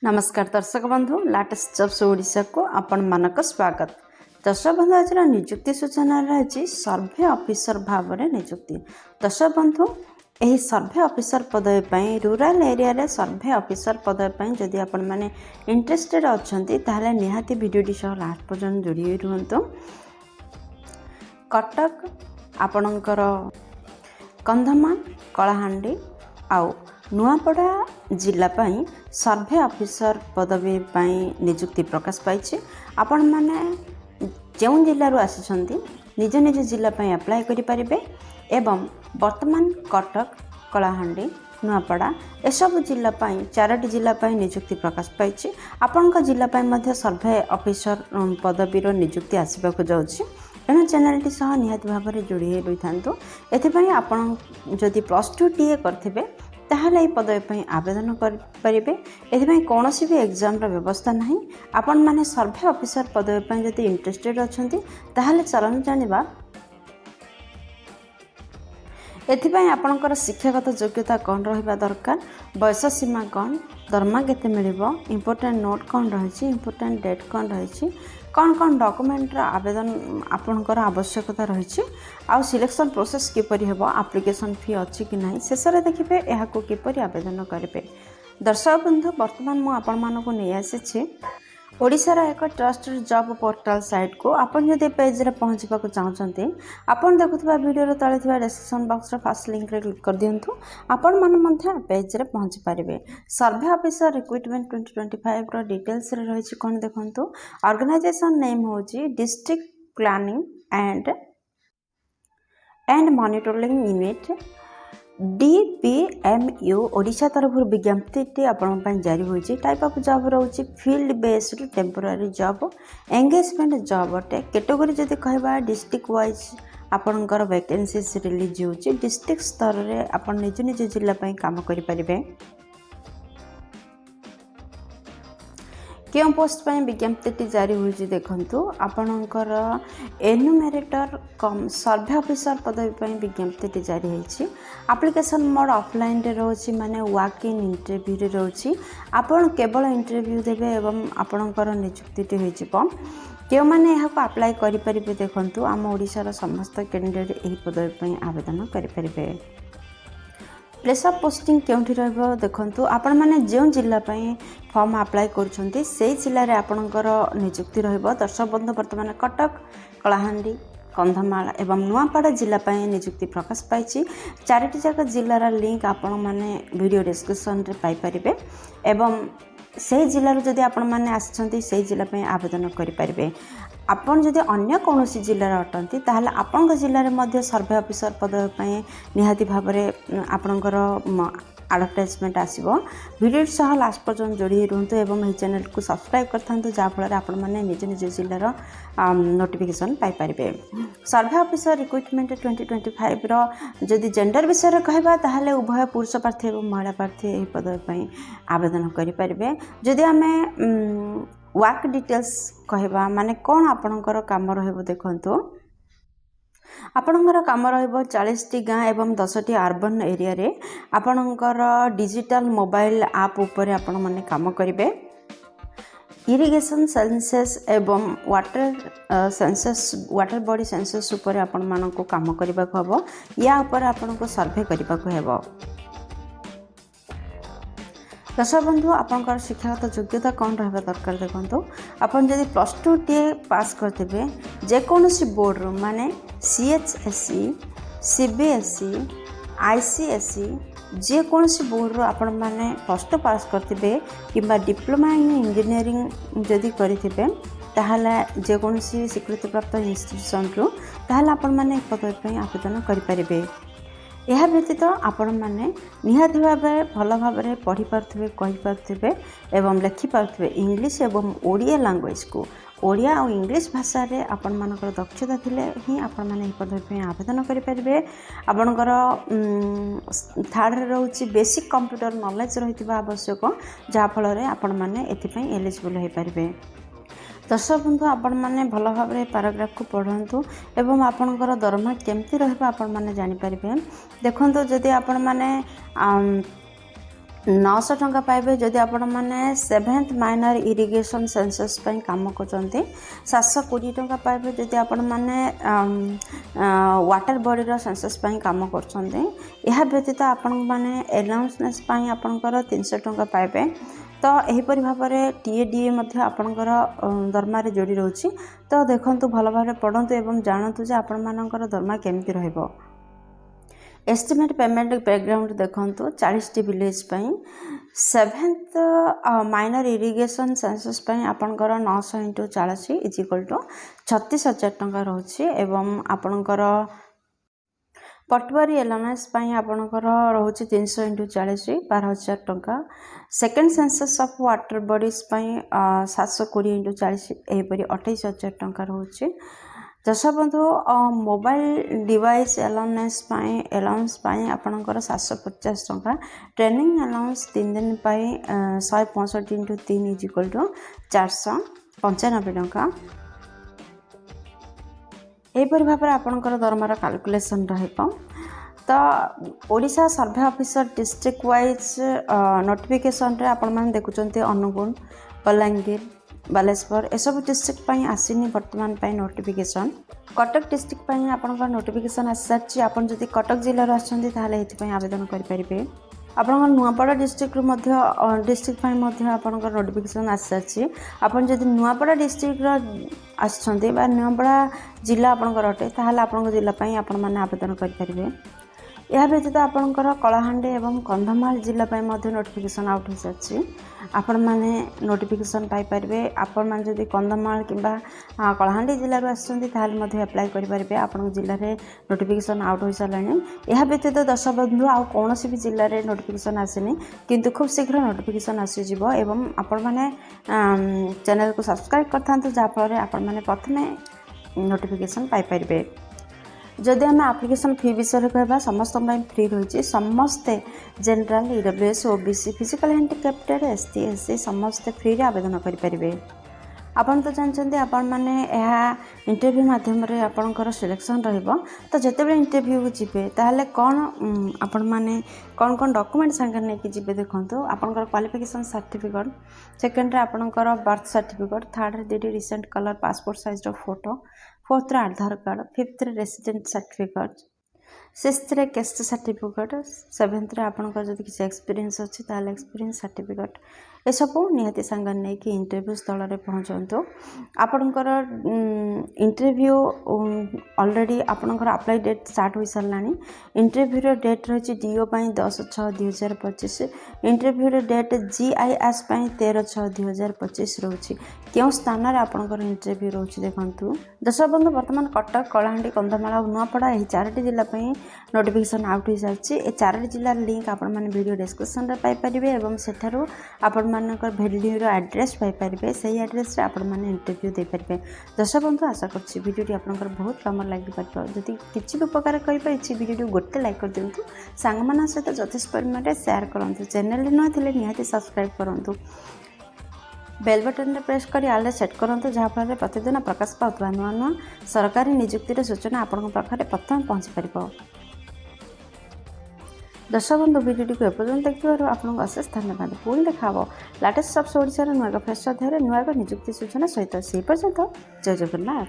नमस्कार दर्शक बंधु लाटेस्ट जब्स ओडिशा को आपण मानक स्वागत। दर्शक बंधु आज निजुक्ति सूचना रही सर्वे ऑफिसर भाव में निजुक्ति। दर्शक बंधु यही सर्वे ऑफिसर पदवी पर रूरल एरिया रे सर्वे ऑफिसर पदवी पर जदि आपण माने इंटरेस्टेड अच्छंती ताहले निहाती वीडियोटी सह लास्ट पर्यंत जोड़ी रुहंतु। कटक आपणकर कंधमाल कलाहांडी आउ नुआपड़ा जिला पाई सर्वे ऑफिसर पदवी पाई निजुक्ति प्रकाश पाई। आपण माने जो जिलू आसी निज निज जिला पाई अप्लाई करि परिबे एवं वर्तमान कटक कलाहांडी नुआपड़ा एसबू जिला पाई 4टी जिला पाई निजुक्ति प्रकाश पाई। आपण जिला पाई मध्य सर्वे ऑफिसर पदवी निजुक्ति आसवाक जाउछि। एणु चैनलटी सह निहाती भाव में जोड़ी रही था। एथिपाई आपण जदि +2 टीए करथिबे ताहले पदवी पर आवेदन करेंगे। एथिपाई कौन भी एग्जाम व्यवस्था नहीं। आपण माने सर्वे ऑफिसर पदवी पर जदि इंटरेस्टेड अच्छंती ताहले चलन जानिबा। एथिपाई आपणकर शिक्षागत योग्यता कौन रहिबा दरकार, बयस सीमा कौन, दरमा केते मिलिबो, इंपोर्टेंट नोट कौन रही, इंपोर्टेंट डेट कौन रही, कौन कौन डॉक्यूमेंट आवेदन आपणकर आवश्यकता रही, आउ सिलेक्शन प्रोसेस किपरि हेबो, एप्लिकेशन फी अछि कि नहीं शेष में देखिए यह किपरि आवेदन करेंगे। दर्शक बंधु वर्तमान मु आपण मानकु नै आसी ओडिशार एक ट्रस्टेड जॉब पोर्टल साइट को। आपन जदि पेज रे पहुँचवा चाहते आपन देखुवा वीडियो तले डिस्क्रिप्शन बॉक्स रे फर्स्ट लिंक रे क्लिक कर दिंतु। आपण माने पेज रे पहुँच पारे। सर्वे ऑफिसर रिक्रुटमेंट 2025 रो डिटेल्स रे रही कौन देखंतु। ऑर्गेनाइजेशन नेम होची district planning and monitoring unit DPMU Odisha तरफ विज्ञप्ति आपण जारी होती। टाइप ऑफ जॉब रोचे field based temporary job engagement job अटे। कैटेगरी जदि कहबा डिस्ट्रिक्ट वाइज आपणकर वैकेंसीज रिलीज होची। डिस्ट्रिक्ट स्तर रे आपण निज निज जिला पई काम करि परिबे। क्यों पोस्ट पर विज्ञप्ति जारी होती देखंतु। आपणकर एनुमेरेटर कम सर्वे ऑफिसर पदवी पर विज्ञप्ति जारी होती। एप्लिकेशन मोड ऑफलाइन रे रोची माने वॉक इन इंटरव्यू रे रोची। आपण केवल इंटरव्यू देबे एवं आपणकर नियुक्ति होई जिवो। क्यों माने यह को अप्लाई करि परिबे देखंतु। आम ओडिसा समस्त कैंडिडेट एही पदवी पर आवेदन करि परिबे। प्लेस ऑफ पोस्टिंग क्योंठी रहबो देखंतु। आपण माने जो जिला पई फॉर्म अप्लाई करूछंती से जिल्ला रे आपणकर नियुक्ति रहबो। दर्शक बंधु वर्तमान कटक कलाहांडी कंधमाल एवं नुआपड़ा जिला पई नियुक्ति प्रकाश पाई। 4टी जाक जिलार लिंक आपण माने वीडियो डिस्क्रिप्शन रे पाई परिबे एवं से जिल्लार जदि आपण माने आछंती से जिला पई आवेदन करि परिबे। आपन जदि अन्य कौन जिलार अटंती ताहले आपन जिले में सर्वे ऑफिसर पदवी पर निहाती भाव में आपणकर एडवर्टाइजमेंट आसो। वीडियो सह लास्ट पर्यंत जोड़ी रुहतु एवं यह चैनल को सब्सक्राइब करथांतु जहाँफल आपण मैंने निज निज जिलार नोटिफिकेशन पाइपर। सर्वे ऑफिसर रिक्रुटमेंट 2025 रो जदि जेंडर विषय कहबा ताहले उभय पुरुष प्रार्थी एवं महिला प्रार्थी यह पदवी पर आवेदन करें। जदि आमे वर्क डिटेल्स कहबा माने कौन आपणकर काम रहबो देखंतु। आपणकर काम रहबो 40टी गाँ एवं 10टी अर्बन एरिया रे आपणकर डिजिटल मोबाइल ऐप ऊपर आपण माने काम करिवे। इरिगेशन सेंसस एवं water census water body census ऊपर आपण मानको काम करबा को हबो। या ऊपर आपनको सर्वे करबा को हेबो। दर्शक बंधु आपंकर शिक्षागत योग्यता कौन रहा दरकार देखो। आपन जदि +2 टीए पास करते जेकोसी बोर्ड माने CHSE CBSE ICSE जेकोसी बोर्ड आपण माने +2 पास करते कि डिप्लोमा इन इंजीनियरिंग जदि करते ताहले जेकोसी स्वीकृति प्राप्त इंस्टीट्यूशन रु ताहले आपण माने पदवी पर आवेदन करें। यह व्यतीत आपण मैंने निहाती भाव भल भाव पढ़ी पारे कही पारे एवं लिखि पारे इंग्लिश एवं ओडिया लैंग्वेज को ओडिया और इंग्लिश भाषा रे आपण मानकर दक्षता थिले ही आपण माने पदवी पे आवेदन करि परिबे। आपणकर थर्ड रोची बेसिक कंप्यूटर नॉलेज रहितबा आवश्यक जहाँ फल आपण माने एथिपई एलिजिबल हो पारे। दर्शक बंधु आपण मैंने भल भाव पैराग्राफ को पढ़ु एवं आपणकर दरमा केमती रहा आपण मैंने जानीपर। देखो जदि आपण मैंने 900 टंका पाइबे जदि आपण मैंने 7th माइनर इरिगेशन सेंसस ପାଇଁ काम करते 720 टंका पाइबे जदि आपण मैंने वाटर बॉडी सेंसस ପାଇଁ काम करते यह व्यतीत आपण मैंने अलाउंस आपणकर 300 टंका पाइबे तो यहीपरि भाव में टीएडीए आपणकर दरमा जोड़ी रोचे तो देखंतु भल भाव पढ़ंतु एवं जानतु जे आपण मानकर दरमा केमती रहइबो। एस्टिमेट पेमेंट बैकग्राउंड देखंतु 40 village 7th minor irrigation census आपणकर 900 × 40 इज इक्वल टू 36,000 टंका रोचे एवं आपणकर पटवारी एलाउंस आपणकर रोचे 300 × 40 12,000 टंका। Second census of water bodies 720 × 40 एहीपरि 28,000 टंका रोचे। दशबंधु मोबाइल डिवाइस एलाउंस आपणकर 750 टंका। ट्रेनिंग अलाउंस 3 दिन 165 × 3 इज इक्वल टू 495 टंका। एहीपरि भाव में आपणकर दरमार कैलकुलेशन रहिबो। तो ओडिशा सर्वे ऑफिसर डिस्ट्रिक्ट वाइज नोटिफिकेशन रे आपण माने देखुचंते अनुगुण बलांगीर बालेश्वर एसबू डिस्ट्रिक्ट आसीनी वर्तमान नोटिफिकेशन। कटक डिस्ट्रिक्ट आपंकर नोटिफिकेशन आसी सारी आपन जदि कटक जिलार आसपाई आवेदन करेंगे। आपंकर नुआपड़ा डिस्ट्रिक्ट डिस्ट्रिक्ट आपंकर नोटिफिकेशन आसी सारी आपन जदि नुआपड़ा डिस्ट्रिक्ट आसछंती बा नुआपड़ा जिला आपंकर अटे ताहले आपन जिला आपण माने आवेदन करेंगे। यह व्यतीत आपणकर कलाहांडी एवं कंधमाल जिला नोटिफिकेशन आउट हो सारी आपण मैंने नोटिफिकेशन पाइपर। आपण मैंने जदि कंधमाल किंबा कलाहांडी जिलूर आसपाई अप्लाई करेंगे। आपण जिले में नोटिफिकेशन आउट हो सारे। यह व्यतीत दशबंधु आउ कौन भी जिले में नोटिफिकेशन आसनी किंतु खूब शीघ्र नोटिफिकेशन आसीज एवं आपण मैंने चैनल को सब्सक्राइब करथांतु जहाँफल आपण मैंने प्रथमे नोटिफिकेशन पाइपर। जदि आम एप्लिकेशन फी विषय कहवा समस्त फ्री रही समस्ते general EWS OBC physical handicapped ST SC समस्ते फ्री रे आवेदन करेंगे। आपन तो जानते आपण मैंने इंटरव्यू माध्यम आपणकर सिलेक्शन रहिबो। तो जितेबाला इंटरव्यू जीवे ताहले कौन आपण मैंने कौन कौन डॉक्यूमेंट सांगे नहीं जी देखो आपणकर क्वालिफिकेशन सर्टिफिकेट सेकेंड आपणकर बर्थ सर्टिफिकेट थर्ड दीदी recent colour passport size photo fourth Aadhaar card fifth resident certificate sixth caste certificate seventh आपंकर जब किसी एक्सपीरियंस अच्छी ताल एक्सपीरियंस सर्टिफिकेट ये सब निहाती सांगे नहीं कि इंटरव्यू स्थल में पहुँचतु। आपणकर इंटरव्यू ऑलरेडी आपणकर अप्लाई डेट स्टार्ट हो सारा। इंटरव्यू डेट रही डीओ 10/6/2025 इंटरव्यू डेट जीआईएस 13/6/2025 रोचे क्यों स्थान में आपणकर इंटरव्यू रोचे देखु। दशबंधु वर्तमान कटक कलाहांडी कंधमाल और नुआपड़ा यह 4टी जिला नोटिफिकेशन आउट हो सारी। ये 4टी जिलार लिंक आपण मैंने वीडियो डिस्क्रिप्शन में पाइपर और सेठारु आपण मानकर भेल्यूर एड्रेस पाइपर से एड्रेस आपण मैंने इंटरव्यू दे पारे। दशबंधु आशा कर वीडियो आपंकर बहुत कम लगे जदि किसी भी उपकार करें वीडियो गोटे लाइक कर दिंतु सांग मान सहित यथेष परिमाण शेयर करूँ। चैनल नुआ थे निहाती सब्सक्राइब करूँ बेल बटन रे प्रेस कर आले सेट करूँ जहाँफल प्रतिदिन प्रकाश पाता नुआ नुआ सरकारी निजुक्तिर सूचना आपण पाखे प्रथम पहुँची पार। दर्शकबंधु वीडियो को एपर्यंत देखिए आपको अशेष धन्यवाद। पुणी देखा लाटेस्ट सब ओडिशार नुआ फ्रेश अध्याय नुआ निजुक्ति सूचना सहित से पर्यंत जय जगन्नाथ।